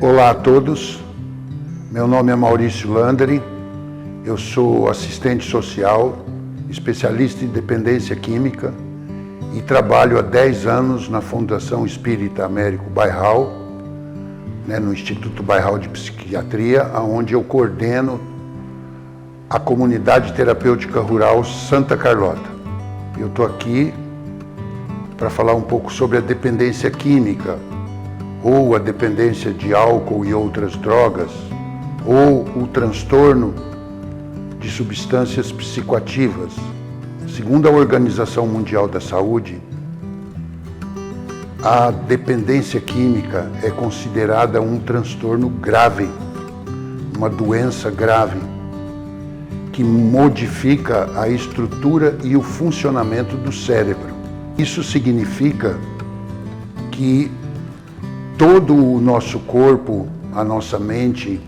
Olá a todos, meu nome é Maurício Landry, eu sou assistente social, especialista em dependência química e trabalho há 10 anos na Fundação Espírita Américo Bairral, no Instituto Bairral de Psiquiatria, onde eu coordeno a Comunidade Terapêutica Rural Santa Carlota. Eu estou aqui para falar um pouco sobre a dependência química, ou a dependência de álcool e outras drogas, ou o transtorno de substâncias psicoativas. Segundo a Organização Mundial da Saúde, a dependência química é considerada um transtorno grave, uma doença grave, que modifica a estrutura e o funcionamento do cérebro. Isso significa que todo o nosso corpo, a nossa mente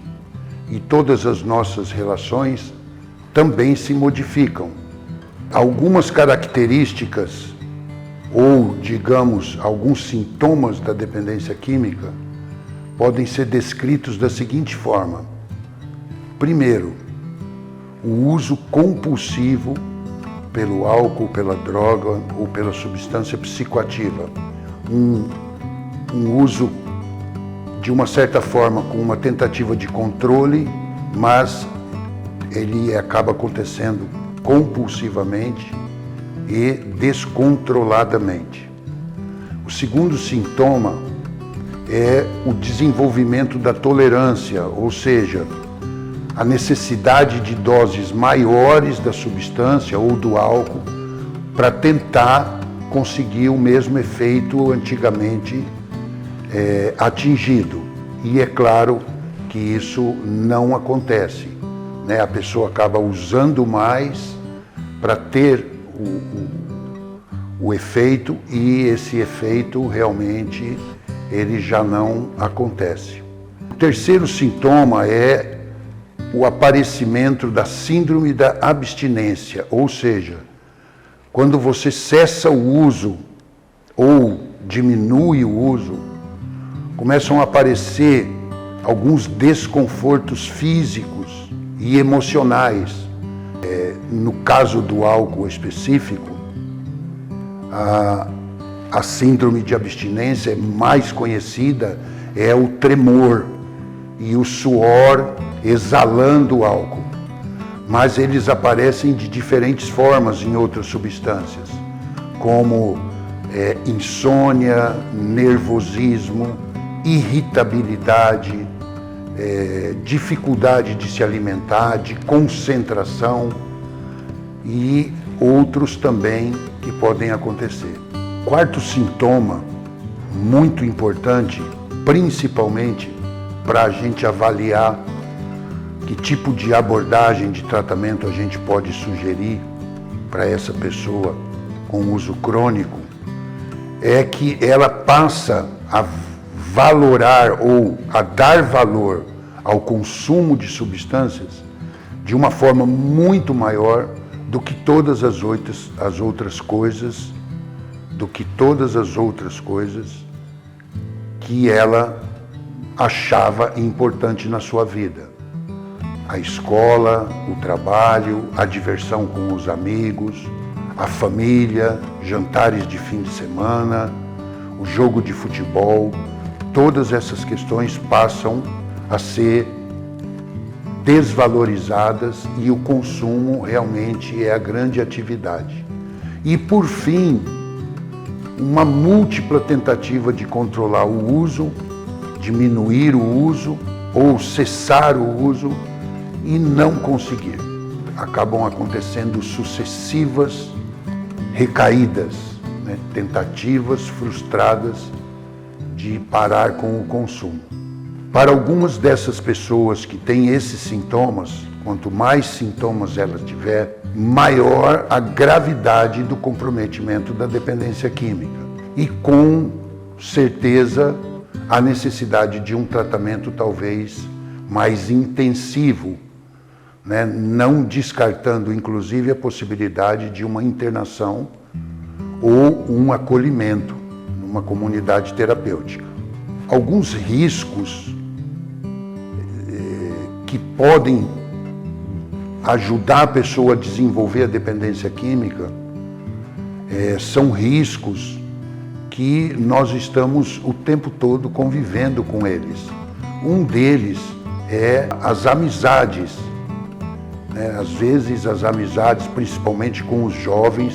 e todas as nossas relações também se modificam. Algumas características ou, digamos, alguns sintomas da dependência química podem ser descritos da seguinte forma. Primeiro, o uso compulsivo pelo álcool, pela droga ou pela substância psicoativa. Um uso de uma certa forma com uma tentativa de controle, mas ele acaba acontecendo compulsivamente e descontroladamente. O segundo sintoma é o desenvolvimento da tolerância, ou seja, a necessidade de doses maiores da substância ou do álcool para tentar conseguir o mesmo efeito antigamente atingido. E é claro que isso não acontece, A pessoa acaba usando mais para ter o efeito, e esse efeito realmente ele já não acontece. O terceiro sintoma é o aparecimento da síndrome da abstinência, ou seja, quando você cessa o uso ou diminui o uso, começam a aparecer alguns desconfortos físicos e emocionais. No caso do álcool específico, a síndrome de abstinência mais conhecida é o tremor e o suor exalando o álcool. Mas eles aparecem de diferentes formas em outras substâncias, como insônia, nervosismo, irritabilidade, dificuldade de se alimentar, de concentração e outros também que podem acontecer. Quarto sintoma, muito importante, principalmente para a gente avaliar que tipo de abordagem de tratamento a gente pode sugerir para essa pessoa com uso crônico, é que ela passa a valorar ou a dar valor ao consumo de substâncias de uma forma muito maior do que todas as outras coisas que ela achava importante na sua vida. A escola, o trabalho, a diversão com os amigos, a família, jantares de fim de semana, o jogo de futebol, todas essas questões passam a ser desvalorizadas e o consumo realmente é a grande atividade. E, por fim, uma múltipla tentativa de controlar o uso, diminuir o uso ou cessar o uso e não conseguir. Acabam acontecendo sucessivas recaídas, tentativas frustradas de parar com o consumo. Para algumas dessas pessoas que têm esses sintomas, quanto mais sintomas elas tiver, maior a gravidade do comprometimento da dependência química. E com certeza a necessidade de um tratamento talvez mais intensivo, não descartando inclusive a possibilidade de uma internação ou um acolhimento numa comunidade terapêutica. Alguns riscos que podem ajudar a pessoa a desenvolver a dependência química são riscos que nós estamos o tempo todo convivendo com eles. Um deles é as amizades. Às vezes as amizades, principalmente com os jovens,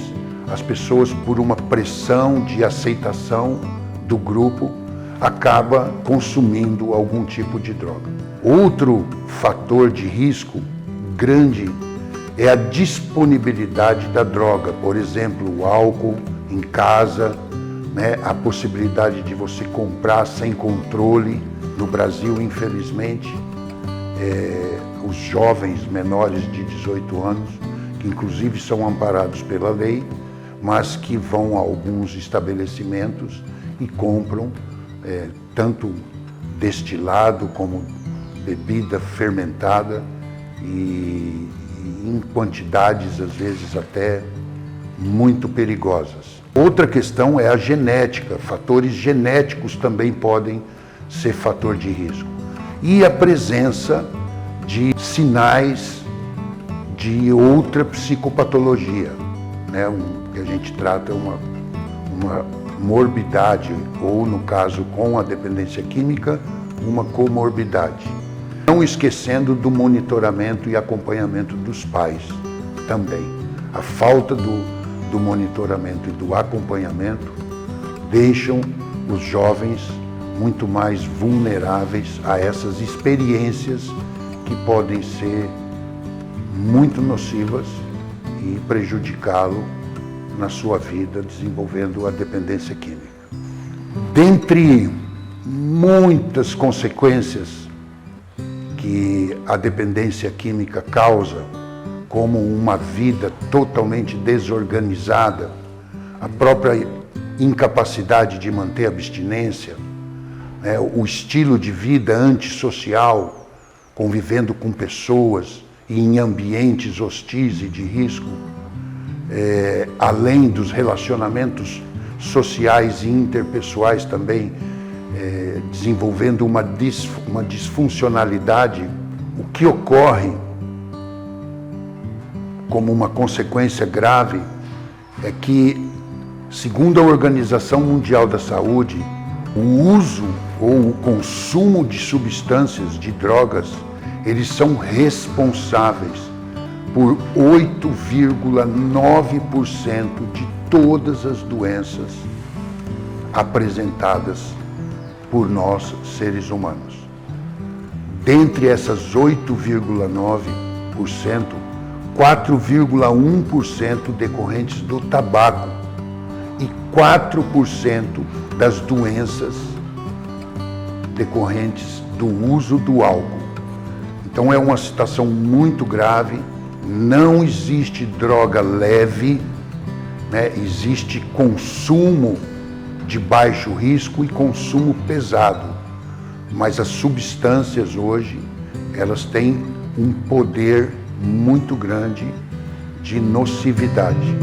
as pessoas, por uma pressão de aceitação do grupo, acaba consumindo algum tipo de droga. Outro fator de risco grande é a disponibilidade da droga, por exemplo, o álcool em casa, a possibilidade de você comprar sem controle. No Brasil, infelizmente, os jovens menores de 18 anos, que inclusive são amparados pela lei, mas que vão a alguns estabelecimentos e compram tanto destilado como bebida fermentada e em quantidades às vezes até muito perigosas. Outra questão é a genética. Fatores genéticos também podem ser fator de risco. E a presença de sinais de outra psicopatologia, que a gente trata uma morbidade, ou no caso com a dependência química, uma comorbidade. Não esquecendo do monitoramento e acompanhamento dos pais também. A falta do monitoramento e do acompanhamento deixam os jovens muito mais vulneráveis a essas experiências que podem ser muito nocivas e prejudicá-lo na sua vida, desenvolvendo a dependência química. Dentre muitas consequências que a dependência química causa, como uma vida totalmente desorganizada, a própria incapacidade de manter abstinência, o estilo de vida antissocial, convivendo com pessoas e em ambientes hostis e de risco, além dos relacionamentos sociais e interpessoais também, desenvolvendo uma disfuncionalidade. O que ocorre como uma consequência grave é que, segundo a Organização Mundial da Saúde, o uso ou o consumo de substâncias, de drogas, eles são responsáveis por 8,9% de todas as doenças apresentadas por nós, seres humanos. Dentre essas 8,9%, 4,1% decorrentes do tabaco e 4% das doenças decorrentes do uso do álcool. Então é uma situação muito grave. Não existe droga leve, existe consumo de baixo risco e consumo pesado. Mas as substâncias hoje, elas têm um poder muito grande de nocividade.